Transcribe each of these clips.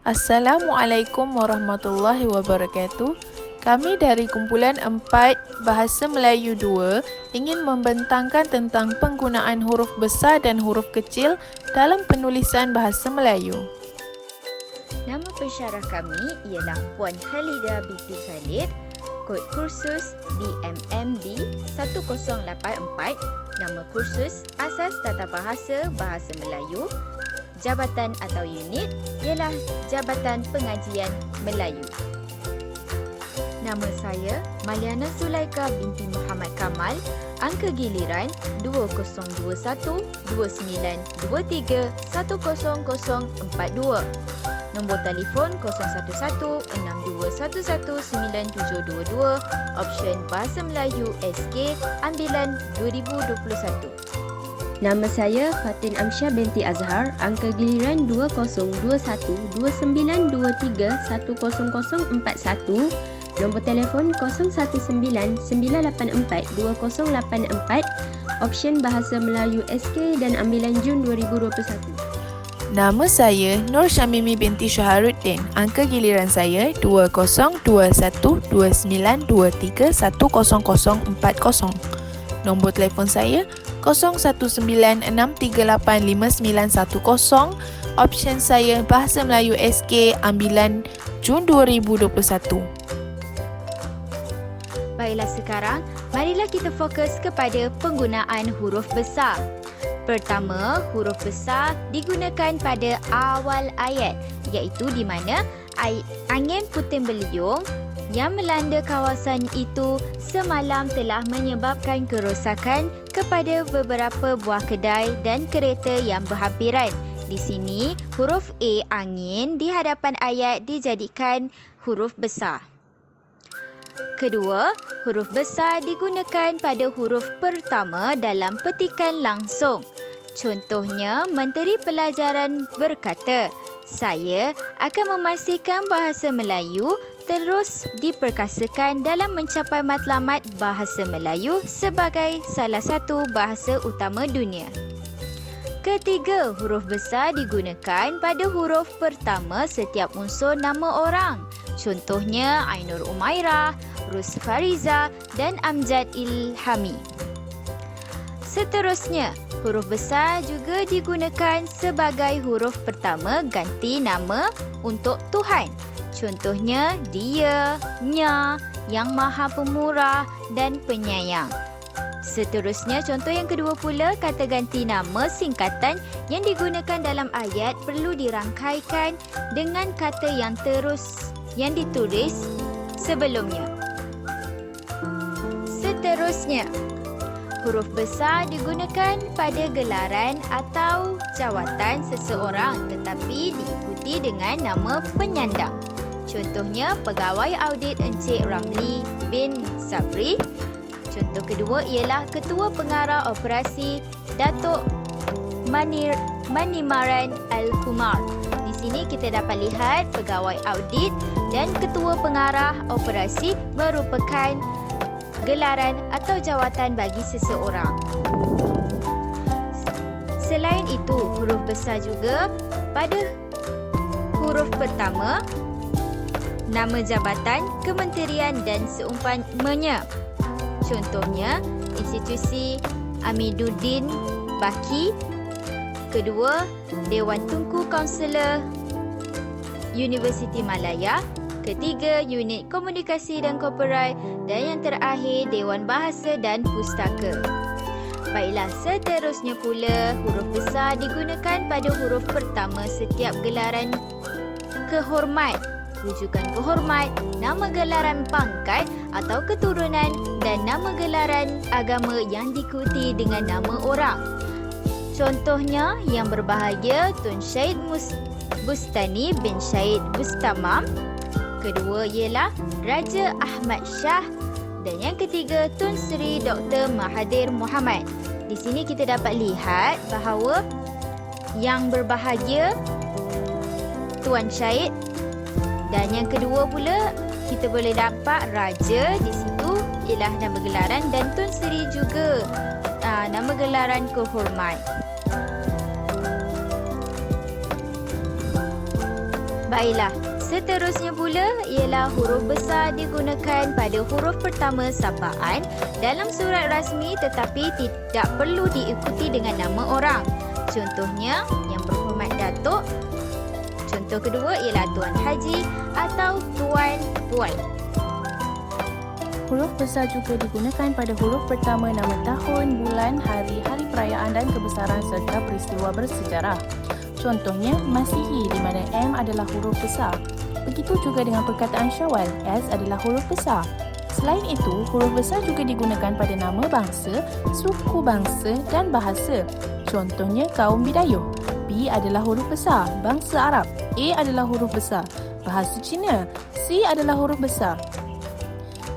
Assalamualaikum warahmatullahi wabarakatuh. Kami dari kumpulan 4 Bahasa Melayu 2 ingin membentangkan tentang penggunaan huruf besar dan huruf kecil dalam penulisan bahasa Melayu. Nama pensyarah kami ialah Puan Khalidah binti Khalid, kod kursus DMMD 1084, nama kursus Asas Tata Bahasa Bahasa Melayu, jabatan atau unit ialah Jabatan Pengajian Melayu. Nama saya Maliana Zulaika binti Muhammad Kamal, angka giliran 2021-2923-10042. Nombor telefon 011-6211-9722, option Bahasa Melayu SK, ambilan 2021. Nama saya Fatin Amsyah binti Azhar, angka giliran 2021-2923-10041, nombor telefon 019-984-2084, option Bahasa Melayu SK dan ambilan Jun 2021. Nama saya Nur Syamimi binti Syaharuddin. Angka giliran saya 2021-2923-10040. Nombor telefon saya 0196385910. Option saya Bahasa Melayu SK, ambilan Jun 2021. Baiklah, sekarang marilah kita fokus kepada penggunaan huruf besar. Pertama, huruf besar digunakan pada awal ayat, iaitu di mana angin puting beliung yang melanda kawasan itu semalam telah menyebabkan kerosakan kepada beberapa buah kedai dan kereta yang berhampiran. Di sini, huruf A, angin, di hadapan ayat dijadikan huruf besar. Kedua, huruf besar digunakan pada huruf pertama dalam petikan langsung. Contohnya, Menteri Pelajaran berkata, "Saya akan memastikan bahasa Melayu terus diperkasakan dalam mencapai matlamat bahasa Melayu sebagai salah satu bahasa utama dunia." Ketiga, huruf besar digunakan pada huruf pertama setiap unsur nama orang. Contohnya Ainur Umairah, Rus Fariza dan Amjad Ilhami. Seterusnya, huruf besar juga digunakan sebagai huruf pertama ganti nama untuk Tuhan. Contohnya Dia, Nya, Yang Maha Pemurah dan Penyayang. Seterusnya, contoh yang kedua pula, kata ganti nama singkatan yang digunakan dalam ayat perlu dirangkaikan dengan kata yang ditulis sebelumnya. Seterusnya, huruf besar digunakan pada gelaran atau jawatan seseorang tetapi diikuti dengan nama penyandang. Contohnya, Pegawai Audit Encik Ramli bin Sabri. Contoh kedua ialah Ketua Pengarah Operasi Datuk Manimaran Al-Kumar. Di sini kita dapat lihat Pegawai Audit dan Ketua Pengarah Operasi merupakan gelaran atau jawatan bagi seseorang. Selain itu, huruf besar juga pada huruf pertama, nama jabatan, kementerian dan seumpamanya. Contohnya, institusi Amiduddin Baki. Kedua, Dewan Tunku Kaunselor Universiti Malaya. Ketiga, Unit Komunikasi dan Copyright. Dan yang terakhir, Dewan Bahasa dan Pustaka. Baiklah, seterusnya pula, huruf besar digunakan pada huruf pertama setiap gelaran kehormat, rujukan kehormat, nama gelaran pangkat atau keturunan dan nama gelaran agama yang diikuti dengan nama orang. Contohnya, Yang Berbahagia Tun Syed Bustani bin Syed Bustamam. Kedua ialah Raja Ahmad Shah dan yang ketiga Tun Sri Dr. Mahathir Mohamad. Di sini kita dapat lihat bahawa Yang Berbahagia Tuan Syed dan yang kedua pula kita boleh dapat Raja di situ ialah nama gelaran dan Tun Sri juga nama gelaran kehormat. Baiklah, seterusnya pula ialah huruf besar digunakan pada huruf pertama sapaan dalam surat rasmi tetapi tidak perlu diikuti dengan nama orang. Contohnya, yang berhormat Datuk. Contoh kedua ialah Tuan Haji atau Tuan Puan. Huruf besar juga digunakan pada huruf pertama nama tahun, bulan, hari, hari perayaan dan kebesaran serta peristiwa bersejarah. Contohnya, Masihi di mana M adalah huruf besar. Begitu juga dengan perkataan Syawal, S adalah huruf besar. Selain itu, huruf besar juga digunakan pada nama bangsa, suku bangsa dan bahasa. Contohnya, kaum Bidayuh. B adalah huruf besar, bangsa Arab. A adalah huruf besar, bahasa Cina. C adalah huruf besar.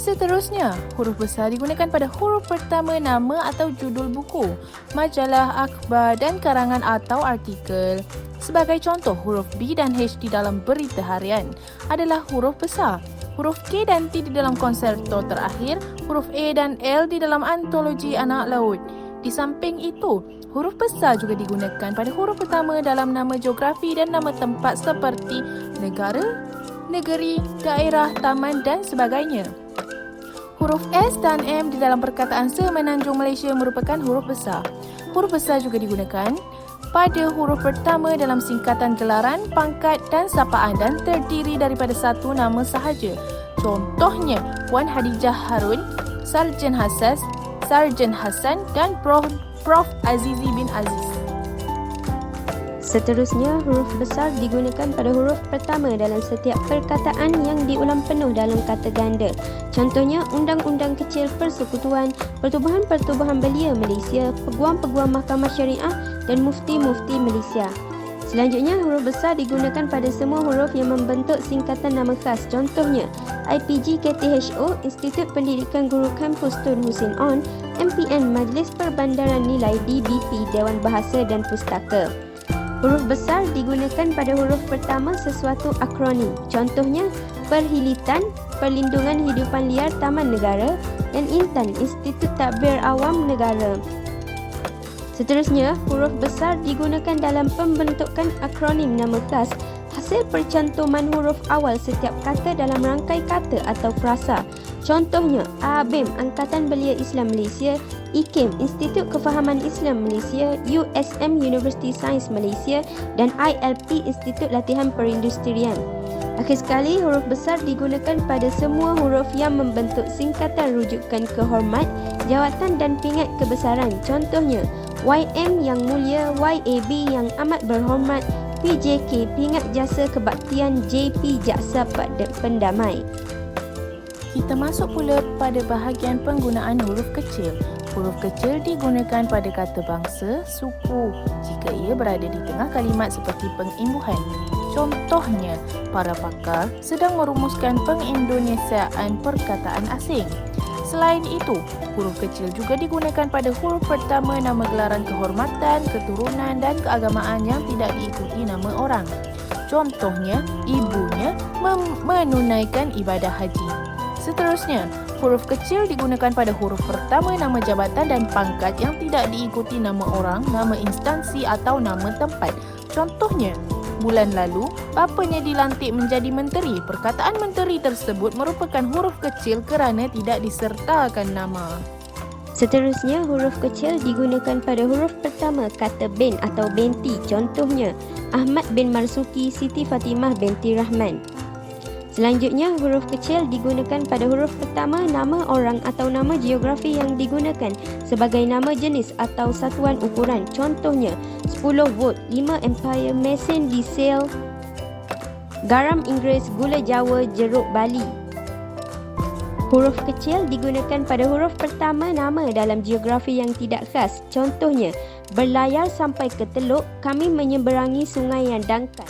Seterusnya, huruf besar digunakan pada huruf pertama nama atau judul buku, majalah, akhbar dan karangan atau artikel. Sebagai contoh, huruf B dan H di dalam berita harian adalah huruf besar. Huruf K dan T di dalam konserto terakhir, huruf A dan L di dalam antologi anak laut. Di samping itu, huruf besar juga digunakan pada huruf pertama dalam nama geografi dan nama tempat seperti negara, negeri, daerah, taman dan sebagainya. Huruf S dan M di dalam perkataan Semenanjung Malaysia merupakan huruf besar. Huruf besar juga digunakan pada huruf pertama dalam singkatan gelaran, pangkat dan sapaan dan terdiri daripada satu nama sahaja. Contohnya, Puan Hadijah Harun, Sarjan Hassan dan Prof Azizi bin Aziz. Seterusnya, huruf besar digunakan pada huruf pertama dalam setiap perkataan yang diulang penuh dalam kata ganda. Contohnya, Undang-Undang Kecil Persekutuan, Pertubuhan Belia Malaysia, Peguam-Peguam Mahkamah Syariah dan Mufti-Mufti Malaysia. Selanjutnya, huruf besar digunakan pada semua huruf yang membentuk singkatan nama khas. Contohnya, IPG KTHO, Institut Pendidikan Guru Kampus Tun Hussein On, MPN Majlis Perbandaran Nilai DBP, Dewan Bahasa dan Pustaka. Huruf besar digunakan pada huruf pertama sesuatu akronim. Contohnya, Perhilitan, Perlindungan Hidupan Liar Taman Negara dan Intan, Institut Tadbir Awam Negara. Seterusnya, huruf besar digunakan dalam pembentukan akronim nama khas hasil percantuman huruf awal setiap kata dalam rangkai kata atau frasa. Contohnya, ABIM, Angkatan Belia Islam Malaysia, IKIM, Institut Kefahaman Islam Malaysia, USM, Universiti Sains Malaysia dan ILP, Institut Latihan Perindustrian. Akhir sekali, huruf besar digunakan pada semua huruf yang membentuk singkatan rujukan kehormat, jawatan dan pingat kebesaran. Contohnya, YM yang mulia, YAB yang amat berhormat, PJK pingat jasa kebaktian, JP jaksa pendamai. Kita masuk pula pada bahagian penggunaan huruf kecil. Huruf kecil digunakan pada kata bangsa, suku jika ia berada di tengah kalimat seperti pengimbuhan. Contohnya, para pakar sedang merumuskan pengindonesiaan perkataan asing. Selain itu, huruf kecil juga digunakan pada huruf pertama nama gelaran kehormatan, keturunan dan keagamaan yang tidak diikuti nama orang. Contohnya, ibunya menunaikan ibadah haji. Seterusnya, huruf kecil digunakan pada huruf pertama nama jabatan dan pangkat yang tidak diikuti nama orang, nama instansi atau nama tempat. Contohnya, bulan lalu, bapanya dilantik menjadi menteri. Perkataan menteri tersebut merupakan huruf kecil kerana tidak disertakan nama. Seterusnya, huruf kecil digunakan pada huruf pertama kata bin atau binti. Contohnya, Ahmad bin Marzuki, Siti Fatimah binti Rahman. Selanjutnya, huruf kecil digunakan pada huruf pertama nama orang atau nama geografi yang digunakan sebagai nama jenis atau satuan ukuran. Contohnya, 10 volt, 5 empire, mesin diesel, garam Inggeris, gula Jawa, jeruk Bali. Huruf kecil digunakan pada huruf pertama nama dalam geografi yang tidak khas. Contohnya, berlayar sampai ke Teluk, kami menyeberangi sungai yang dangkal.